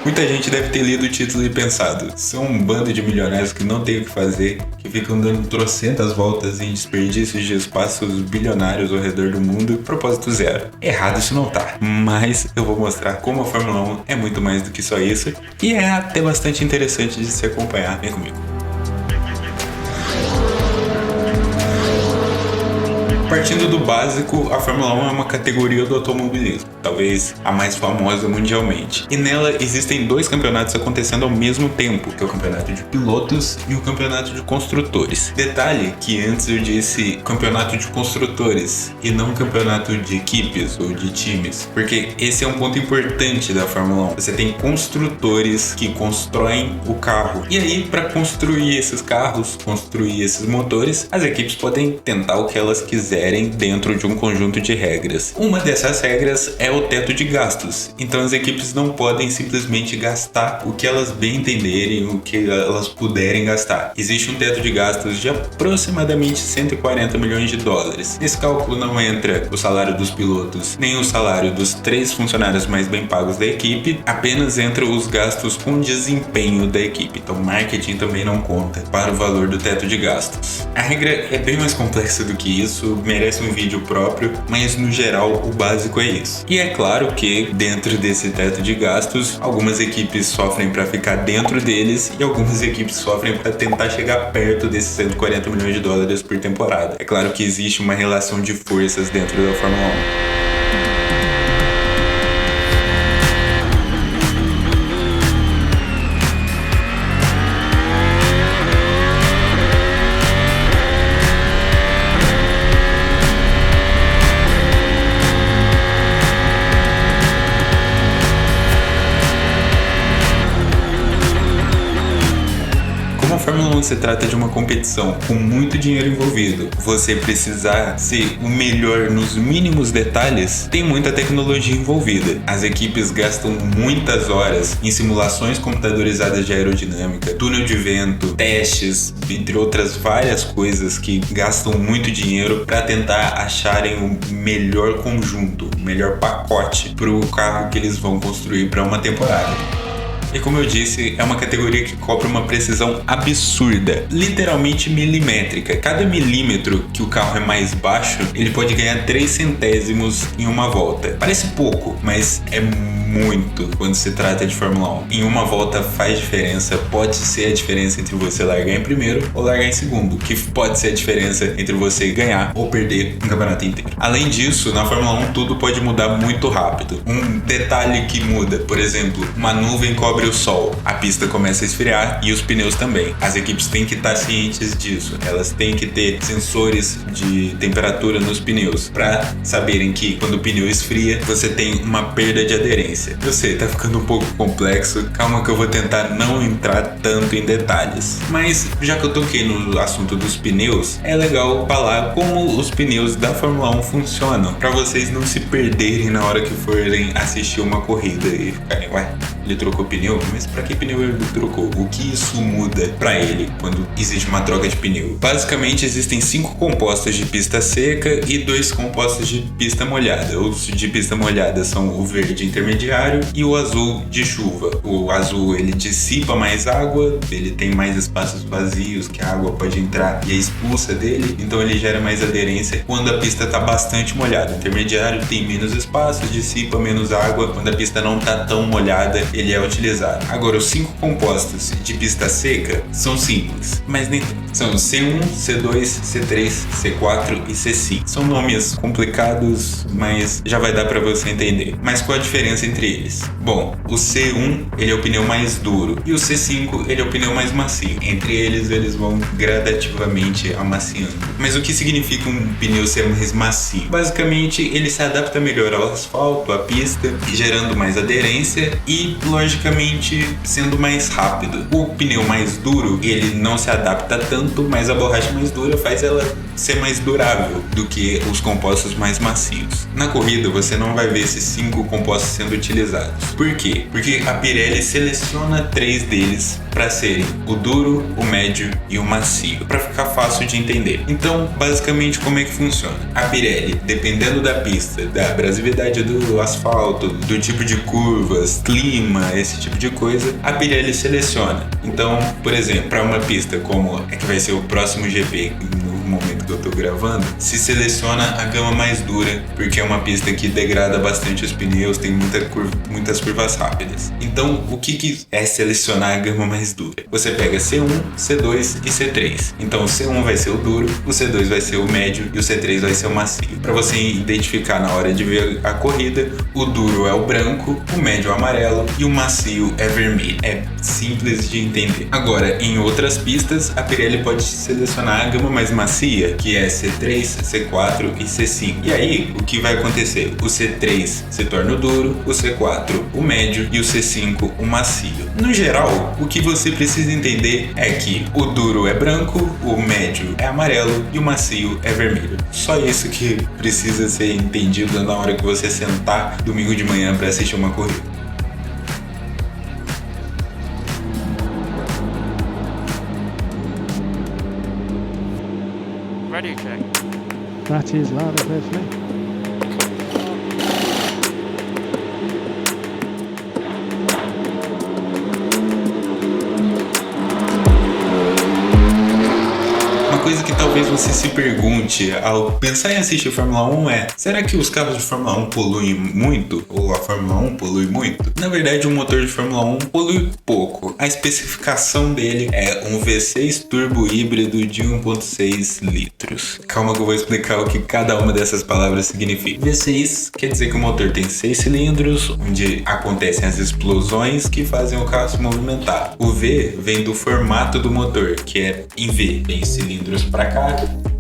Muita gente deve ter lido o título e pensado: são um bando de milionários que não tem o que fazer, que ficam dando trocentas voltas em desperdícios de espaços bilionários ao redor do mundo, propósito zero. Errado isso não tá, mas eu vou mostrar como a Fórmula 1 é muito mais do que só isso, e é até bastante interessante de se acompanhar. Vem comigo. Partindo do básico, a Fórmula 1 é uma categoria do automobilismo, talvez a mais famosa mundialmente. E nela existem dois campeonatos acontecendo ao mesmo tempo, que é o campeonato de pilotos e o campeonato de construtores. Detalhe que antes eu disse campeonato de construtores e não campeonato de equipes ou de times, porque esse é um ponto importante da Fórmula 1. Você tem construtores que constroem o carro. E aí, para construir esses carros, construir esses motores, as equipes podem tentar o que elas quiserem dentro de um conjunto de regras. Uma dessas regras é o teto de gastos. Então as equipes não podem simplesmente gastar o que elas bem entenderem, o que elas puderem gastar. Existe um teto de gastos de aproximadamente 140 milhões de dólares. Nesse cálculo não entra o salário dos pilotos, nem o salário dos 3 funcionários mais bem pagos da equipe, apenas entra os gastos com desempenho da equipe. Então marketing também não conta para o valor do teto de gastos. A regra é bem mais complexa do que isso, merece um vídeo próprio, mas no geral o básico é isso. E é claro que dentro desse teto de gastos, algumas equipes sofrem para ficar dentro deles e algumas equipes sofrem para tentar chegar perto desses 140 milhões de dólares por temporada. É claro que existe uma relação de forças dentro da Fórmula 1. A Fórmula 1 se trata de uma competição com muito dinheiro envolvido. Você precisar ser o melhor nos mínimos detalhes, tem muita tecnologia envolvida. As equipes gastam muitas horas em simulações computadorizadas de aerodinâmica, túnel de vento, testes, entre outras várias coisas que gastam muito dinheiro para tentar acharem o melhor conjunto, o melhor pacote para o carro que eles vão construir para uma temporada. E como eu disse, é uma categoria que cobra uma precisão absurda, literalmente milimétrica. Cada milímetro que o carro é mais baixo, ele pode ganhar 3 centésimos em uma volta. Parece pouco, mas é muito quando se trata de Fórmula 1. Em uma volta faz diferença, pode ser a diferença entre você largar em primeiro ou largar em segundo, que pode ser a diferença entre você ganhar ou perder um campeonato inteiro. Além disso, na Fórmula 1 tudo pode mudar muito rápido. Um detalhe que muda, por exemplo, uma nuvem cobre o sol, a pista começa a esfriar e os pneus também. As equipes têm que estar cientes disso, elas têm que ter sensores de temperatura nos pneus para saberem que quando o pneu esfria, você tem uma perda de aderência. Eu sei, tá ficando um pouco complexo, calma que eu vou tentar não entrar tanto em detalhes. Mas já que eu toquei no assunto dos pneus, é legal falar como os pneus da Fórmula 1 funcionam, para vocês não se perderem na hora que forem assistir uma corrida e ficarem, ué, ele trocou pneu? Mas para que pneu ele trocou? O que isso muda para ele quando existe uma troca de pneu? Basicamente existem 5 compostos de pista seca e 2 compostos de pista molhada. Os de pista molhada são o verde intermediário e o azul de chuva. O azul ele dissipa mais água, ele tem mais espaços vazios que a água pode entrar e é expulsa dele, então ele gera mais aderência quando a pista está bastante molhada. O intermediário tem menos espaço, dissipa menos água, quando a pista não está tão molhada ele é utilizado. Agora os 5 compostos de pista seca são simples, mas nem tanto. São C1, C2, C3, C4 e C5. São nomes complicados, mas já vai dar para você entender. Mas qual a diferença entre eles? Bom, o C1 ele é o pneu mais duro e o C5 ele é o pneu mais macio. Entre eles vão gradativamente amaciando. Mas o que significa um pneu ser mais macio? Basicamente ele se adapta melhor ao asfalto, à pista, gerando mais aderência e logicamente sendo mais rápido. O pneu mais duro ele não se adapta tanto, mas a borracha mais dura faz ela ser mais durável do que os compostos mais macios. Na corrida você não vai ver esses 5 compostos sendo utilizados. Por quê? Porque a Pirelli seleciona 3 deles para serem o duro, o médio e o macio, para ficar fácil de entender. Então, basicamente, como é que funciona? A Pirelli, dependendo da pista, da abrasividade do asfalto, do tipo de curvas, clima, esse tipo de coisa, a Pirelli seleciona. Então, por exemplo, para uma pista como é que vai ser o próximo GP, no momento que eu tô gravando, se seleciona a gama mais dura, porque é uma pista que degrada bastante os pneus, tem muitas curvas rápidas. Então, o que é selecionar a gama mais dura? Você pega C1, C2 e C3. Então, o C1 vai ser o duro, o C2 vai ser o médio e o C3 vai ser o macio. Para você identificar na hora de ver a corrida, o duro é o branco, o médio é o amarelo e o macio é vermelho. É simples de entender. Agora, em outras pistas, a Pirelli pode selecionar a gama mais macia, que é C3, C4 e C5. E aí, o que vai acontecer? O C3 se torna o duro, o C4 o médio e o C5 o macio. No geral, o que você precisa entender é que o duro é branco, o médio é amarelo e o macio é vermelho. Só isso que precisa ser entendido na hora que você sentar domingo de manhã para assistir uma corrida. Ready, check. That is loud and clear for me. Coisa que talvez você se pergunte ao pensar em assistir Fórmula 1 é: será que os carros de Fórmula 1 poluem muito? Ou a Fórmula 1 polui muito? Na verdade, o motor de Fórmula 1 polui pouco. A especificação dele é um V6 turbo híbrido de 1.6 litros. Calma que eu vou explicar o que cada uma dessas palavras significa. V6 quer dizer que o motor tem 6 cilindros, onde acontecem as explosões que fazem o carro se movimentar. O V vem do formato do motor, que é em V, tem cilindros para cá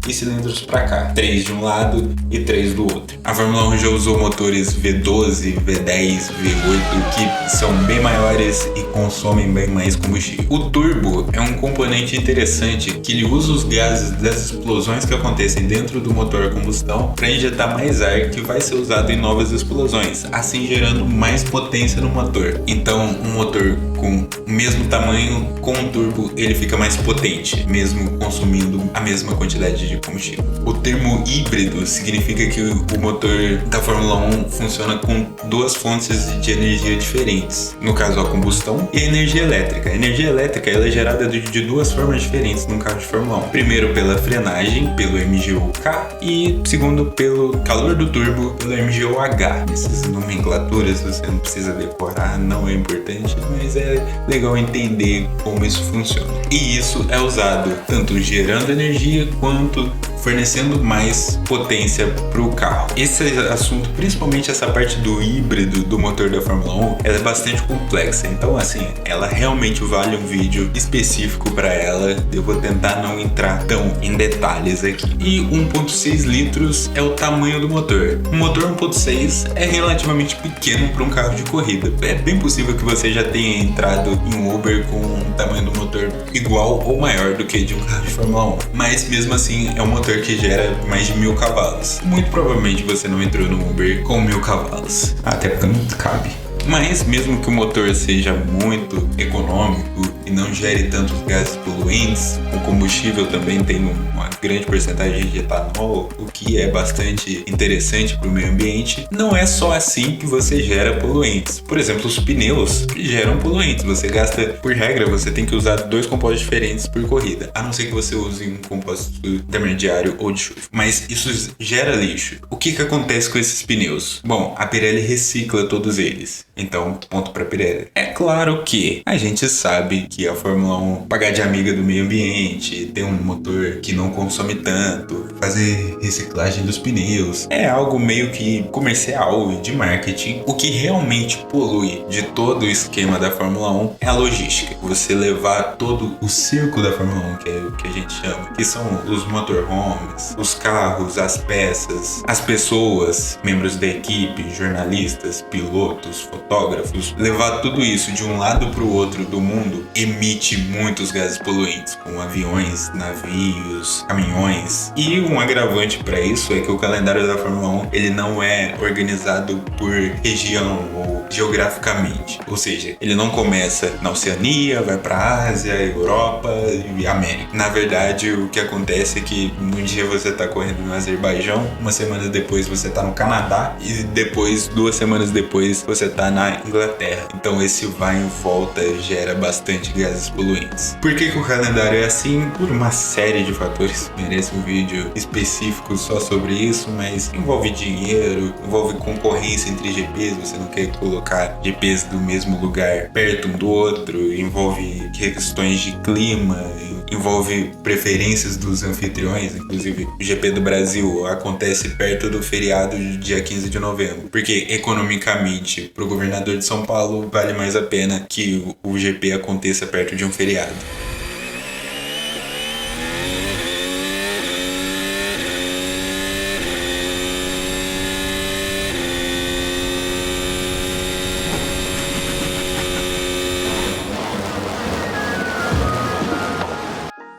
e cilindros para cá, 3 de um lado e 3 do outro. A Fórmula 1 já usou motores V12, V10, V8 que são bem maiores e consomem bem mais combustível. O turbo é um componente interessante que ele usa os gases das explosões que acontecem dentro do motor a combustão para injetar mais ar que vai ser usado em novas explosões, assim gerando mais potência no motor. Então, um motor com o mesmo tamanho, com um turbo, ele fica mais potente, mesmo consumindo a mesma quantidade de combustível. O termo híbrido significa que o motor da Fórmula 1 funciona com duas fontes de energia diferentes, no caso a combustão e a energia elétrica. A energia elétrica ela é gerada de duas formas diferentes num carro de Fórmula 1. Primeiro pela frenagem, pelo MGU-K, e segundo pelo calor do turbo, pelo MGU-H. Essas nomenclaturas você não precisa decorar, não é importante, mas é legal entender como isso funciona. E isso é usado tanto gerando energia quanto fornecendo mais potência para o carro. Esse assunto, principalmente essa parte do híbrido do motor da Fórmula 1, ela é bastante complexa. Então, assim, ela realmente vale um vídeo específico para ela. Eu vou tentar não entrar tão em detalhes aqui. E 1.6 litros é o tamanho do motor. Um motor 1.6 é relativamente pequeno para um carro de corrida. É bem possível que você já tenha entrado em um Uber com um tamanho do motor igual ou maior do que de um carro de Fórmula 1. Mas mesmo assim, é um motor que gera mais de 1000 cavalos. Muito provavelmente você não entrou no Uber com 1000 cavalos, até porque não cabe. Mas mesmo que o motor seja muito econômico e não gere tantos gases poluentes, o combustível também tem uma grande porcentagem de etanol, o que é bastante interessante para o meio ambiente. Não é só assim que você gera poluentes. Por exemplo, os pneus geram poluentes. Você gasta, por regra, você tem que usar 2 compostos diferentes por corrida, a não ser que você use um composto intermediário ou de chuva. Mas isso gera lixo. O que acontece com esses pneus? Bom, a Pirelli recicla todos eles. Então, ponto para Pirelli. É claro que a gente sabe que a Fórmula 1 pagar de amiga do meio ambiente, ter um motor que não consome tanto, fazer reciclagem dos pneus, é algo meio que comercial e de marketing. O que realmente polui de todo o esquema da Fórmula 1 é a logística. Você levar todo o circo da Fórmula 1, que é o que a gente chama, que são os motorhomes, os carros, as peças, as pessoas, membros da equipe, jornalistas, pilotos, fotógrafos, fotógrafos, levar tudo isso de um lado para o outro do mundo emite muitos gases poluentes, como aviões, navios, caminhões. E um agravante para isso é que o calendário da Fórmula 1 ele não é organizado por região ou geograficamente, ou seja, ele não começa na Oceania, vai para a Ásia, Europa e América. Na verdade, o que acontece é que um dia você está correndo no Azerbaijão, uma semana depois você está no Canadá e depois, 2 semanas depois, você está na Inglaterra. Então esse vai e volta gera bastante gases poluentes. Por que o calendário é assim? Por uma série de fatores. Merece um vídeo específico só sobre isso, mas envolve dinheiro, envolve concorrência entre GPs, você não quer colocar GPs do mesmo lugar perto um do outro, envolve questões de clima, envolve preferências dos anfitriões. Inclusive o GP do Brasil acontece perto do feriado de dia 15 de novembro, porque economicamente para o governador de São Paulo vale mais a pena que o GP aconteça perto de um feriado.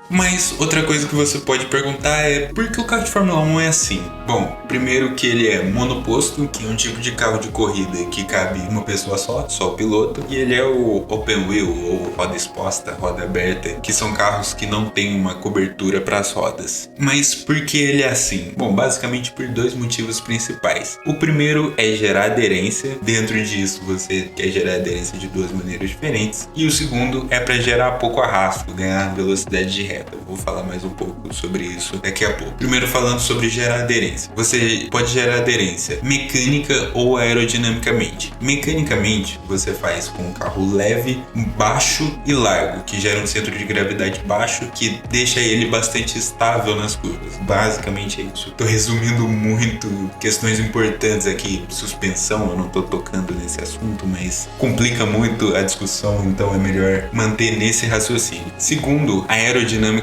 Mas outra coisa que você pode perguntar é por que o carro de Fórmula 1 é assim? Bom, primeiro que ele é monoposto, que é um tipo de carro de corrida que cabe uma pessoa só o piloto, e ele é o open wheel, ou roda exposta, roda aberta, que são carros que não tem uma cobertura para as rodas. Mas por que ele é assim? Bom, basicamente por 2 motivos principais. O primeiro é gerar aderência, dentro disso você quer gerar aderência de 2 maneiras diferentes, e o segundo é para gerar pouco arrasto, ganhar velocidade de reta. Eu vou falar mais um pouco sobre isso daqui a pouco. Primeiro falando sobre gerar aderência. Você pode gerar aderência mecânica ou aerodinamicamente. Mecanicamente, você faz com um carro leve, baixo e largo, que gera um centro de gravidade baixo, que deixa ele bastante estável nas curvas. Basicamente é isso. Tô resumindo muito questões importantes aqui. Suspensão, eu não tô tocando nesse assunto, mas complica muito a discussão, então é melhor manter nesse raciocínio. Segundo, aerodinamicamente.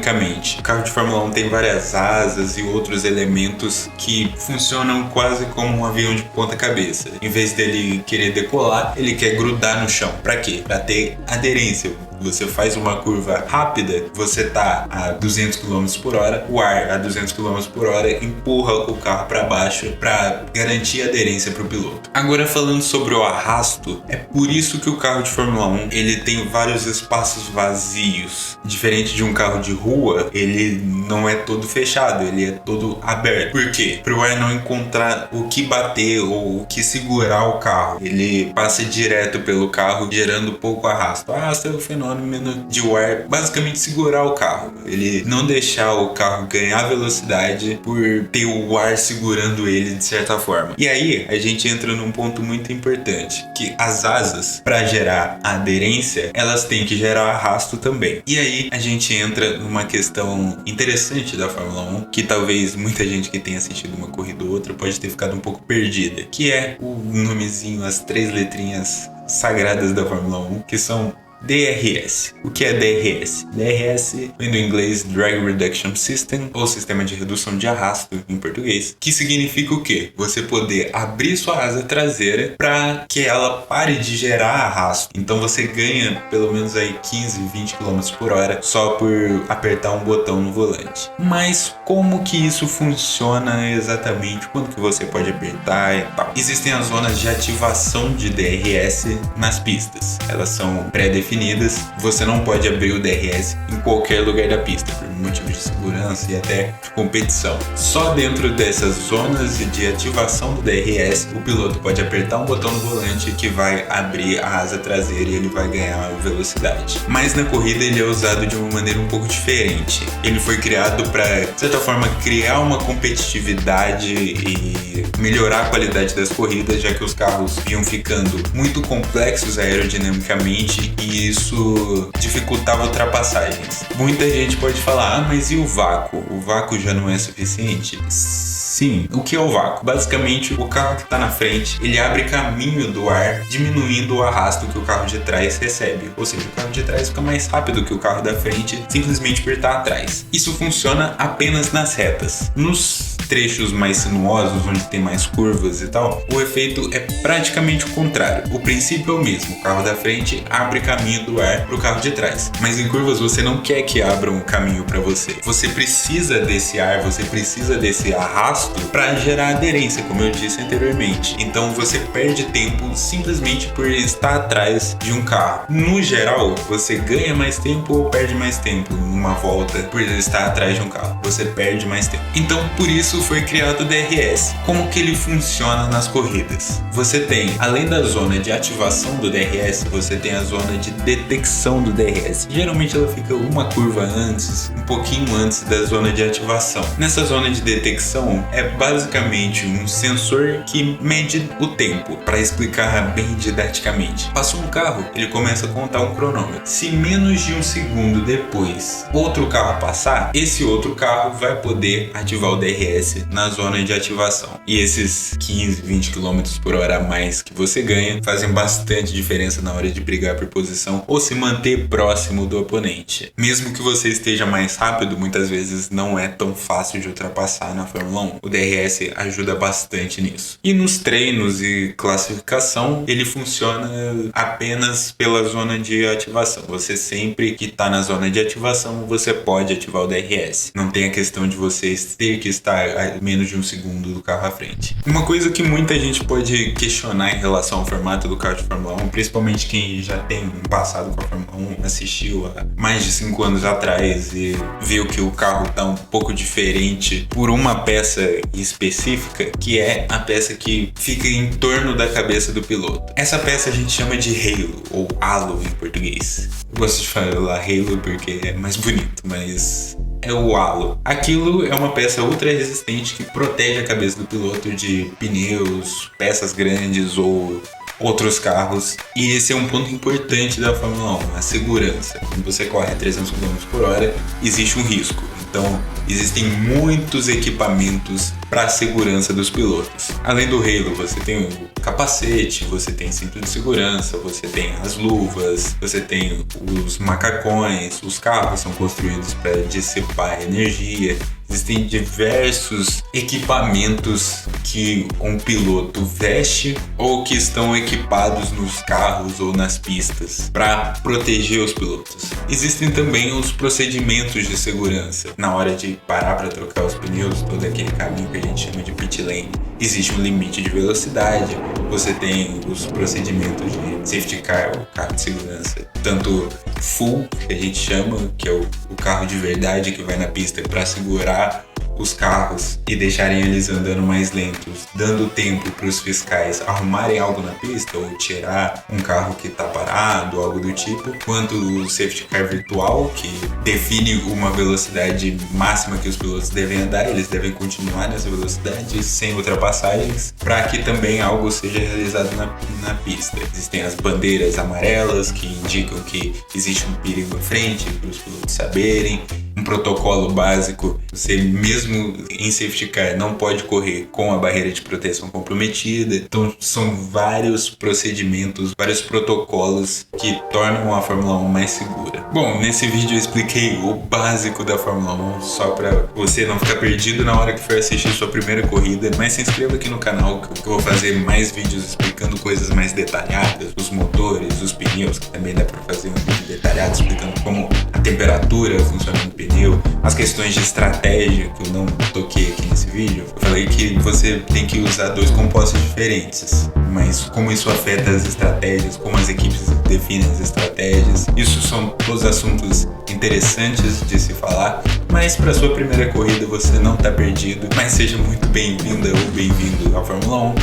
O carro de Fórmula 1 tem várias asas e outros elementos que funcionam quase como um avião de ponta cabeça. Em vez dele querer decolar, ele quer grudar no chão. Para quê? Para ter aderência. Você faz uma curva rápida, você tá a 200 km por hora, o ar a 200 km por hora empurra o carro para baixo para garantir aderência para o piloto. Agora falando sobre o arrasto, é por isso que o carro de Fórmula 1 ele tem vários espaços vazios. Diferente de um carro de rua, ele não é todo fechado, ele é todo aberto. Por quê? Para o ar não encontrar o que bater ou o que segurar o carro. Ele passa direto pelo carro, gerando pouco arrasto. Arrasto é o fenômeno de o ar basicamente segurar o carro. Ele não deixar o carro ganhar velocidade por ter o ar segurando ele de certa forma. E aí a gente entra num ponto muito importante, que as asas, para gerar aderência, elas têm que gerar arrasto também. E aí a gente entra numa questão interessante da Fórmula 1, que talvez muita gente que tenha assistido uma corrida ou outra pode ter ficado um pouco perdida, que é o nomezinho, as 3 letrinhas sagradas da Fórmula 1, que são DRS. O que é DRS? DRS vem do inglês Drag Reduction System, ou Sistema de Redução de Arrasto em português, que significa o quê? Você poder abrir sua asa traseira para que ela pare de gerar arrasto. Então você ganha pelo menos aí 15, 20 km por hora só por apertar um botão no volante. Mas como que isso funciona exatamente? Quando que você pode apertar e tal? Existem as zonas de ativação de DRS nas pistas. Elas são pré-definidas. Você não pode abrir o DRS em qualquer lugar da pista, por motivo de segurança e até de competição. Só dentro dessas zonas de ativação do DRS, o piloto pode apertar um botão no volante que vai abrir a asa traseira e ele vai ganhar velocidade. Mas na corrida ele é usado de uma maneira um pouco diferente. Ele foi criado para, de certa forma, criar uma competitividade e melhorar a qualidade das corridas, já que os carros iam ficando muito complexos aerodinamicamente e isso dificultava ultrapassagens. Muita gente pode falar, mas e o vácuo? O vácuo já não é suficiente? Sim. O que é o vácuo? Basicamente, o carro que está na frente, ele abre caminho do ar, diminuindo o arrasto que o carro de trás recebe. Ou seja, o carro de trás fica mais rápido que o carro da frente, simplesmente por estar atrás. Isso funciona apenas nas retas. Nos trechos mais sinuosos, onde tem mais curvas e tal, o efeito é praticamente o contrário. O princípio é o mesmo, o carro da frente abre caminho do ar para o carro de trás, mas em curvas você não quer que abram o caminho para você. Você precisa desse ar, você precisa desse arrasto para gerar aderência, como eu disse anteriormente. Então você perde tempo simplesmente por estar atrás de um carro. No geral, você ganha mais tempo ou perde mais tempo numa volta por estar atrás de um carro? Você perde mais tempo. Então, por isso foi criado o DRS. Como que ele funciona nas corridas? Você tem, além da zona de ativação do DRS, você tem a zona de detecção do DRS. Geralmente ela fica uma curva antes, um pouquinho antes da zona de ativação. Nessa zona de detecção é basicamente um sensor que mede o tempo. Para explicar bem didaticamente, passou um carro, ele começa a contar um cronômetro. Se menos de um segundo depois outro carro passar, esse outro carro vai poder ativar o DRS na zona de ativação. E esses 15, 20 km por hora a mais que você ganha fazem bastante diferença na hora de brigar por posição ou se manter próximo do oponente. Mesmo que você esteja mais rápido, muitas vezes não é tão fácil de ultrapassar na Fórmula 1. O DRS ajuda bastante nisso. E nos treinos e classificação, ele funciona apenas pela zona de ativação. Você sempre que está na zona de ativação, você pode ativar o DRS. Não tem a questão de você ter que estar a menos de um segundo do carro à frente. Uma coisa que muita gente pode questionar em relação ao formato do carro de Fórmula 1, principalmente quem já tem um passado com a Fórmula 1, assistiu há mais de 5 anos atrás e viu que o carro está um pouco diferente por uma peça específica, que é a peça que fica em torno da cabeça do piloto. Essa peça a gente chama de halo, ou halo em português. Eu gosto de falar halo porque é mais bonito, mas é o halo. Aquilo é uma peça ultra resistente que protege a cabeça do piloto de pneus, peças grandes ou outros carros. E esse é um ponto importante da Fórmula 1, a segurança. Quando você corre a 300 km por hora, existe um risco. Então, existem muitos equipamentos para a segurança dos pilotos. Além do halo, você tem o capacete, você tem cinto de segurança, você tem as luvas, você tem os macacões, os carros são construídos para dissipar energia. Existem diversos equipamentos que um piloto veste ou que estão equipados nos carros ou nas pistas para proteger os pilotos. Existem também os procedimentos de segurança. Na hora de parar para trocar os pneus, todo aquele caminho que a gente chama de pit lane, existe um limite de velocidade. Você tem os procedimentos de safety car, o carro de segurança, tanto full, que a gente chama, que é o carro de verdade que vai na pista para segurar os carros e deixarem eles andando mais lentos, dando tempo para os fiscais arrumarem algo na pista ou tirar um carro que está parado, algo do tipo, quanto o safety car virtual, que define uma velocidade máxima que os pilotos devem andar. Eles devem continuar nessa velocidade sem ultrapassagens para que também algo seja realizado na pista. Existem as bandeiras amarelas que indicam que existe um perigo à frente para os pilotos saberem. Um protocolo básico, você mesmo em safety car não pode correr com a barreira de proteção comprometida. Então são vários procedimentos, vários protocolos que tornam a Fórmula 1 mais segura. Bom, nesse vídeo eu expliquei o básico da Fórmula 1 só para você não ficar perdido na hora que for assistir sua primeira corrida, mas se inscreva aqui no canal que eu vou fazer mais vídeos explicando coisas mais detalhadas, os motores, os pneus, que também dá para fazer um vídeo detalhado explicando como a temperatura funciona no pneu, as questões de estratégia que eu não toquei aqui nesse vídeo. Eu falei que você tem que usar 2 compostos diferentes, mas como isso afeta as estratégias, como as equipes definem as estratégias, isso são todos assuntos interessantes de se falar, mas para sua primeira corrida você não está perdido, mas seja muito bem-vinda ou bem-vindo à Fórmula 1.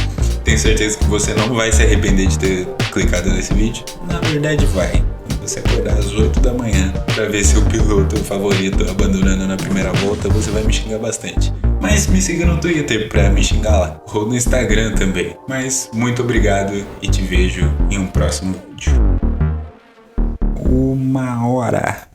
Tenho certeza que você não vai se arrepender de ter clicado nesse vídeo. Na verdade vai. Você acordar às 8 da manhã para ver seu piloto favorito abandonando na primeira volta, você vai me xingar bastante. Mas me siga no Twitter para me xingar lá, ou no Instagram também. Mas muito obrigado e te vejo em um próximo vídeo. 1 hora.